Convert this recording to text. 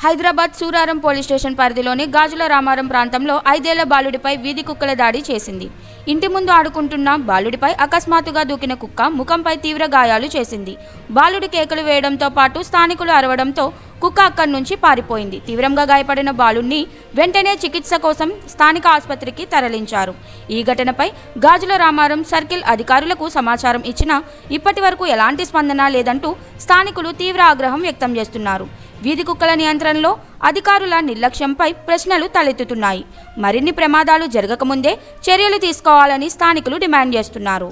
Hyderabad Suraram police station పరిధిలోని గాజుల రామారం ప్రాంతంలో 5 ఏళ్ల బాలుడిపై వీధి కుక్కల దాడి చేసింది. ఇంటి ముందు ఆడుకుంటున్న బాలుడిపై అకస్మాత్తుగా దూకిన కుక్క ముఖంపై తీవ్ర గాయాలు చేసింది. బాలుడి కేకలు వేయడంతో పాటు స్థానికులు అరవడంతో కుక్క అక్కడి నుంచి పారిపోయింది. తీవ్రంగా గాయపడిన బాలుడిని వెంటనే చికిత్స కోసం స్థానిక ఆసుపత్రికి తరలించారు. ఈ ఘటనపై గాజుల రామారం సర్కిల్ అధికారులకు సమాచారం ఇచ్చినా ఇప్పటి వరకు ఎలాంటి స్పందన లేదంటూ స్థానికులు తీవ్ర ఆగ్రహం వ్యక్తం చేస్తున్నారు. వీధి కుక్కల నియంత్రణలో అధికారుల నిర్లక్ష్యంపై ప్రశ్నలు తలెత్తుతున్నాయి. మరిన్ని ప్రమాదాలు జరగకముందే చర్యలు తీసుకోవాలని స్థానికులు డిమాండ్ చేస్తున్నారు.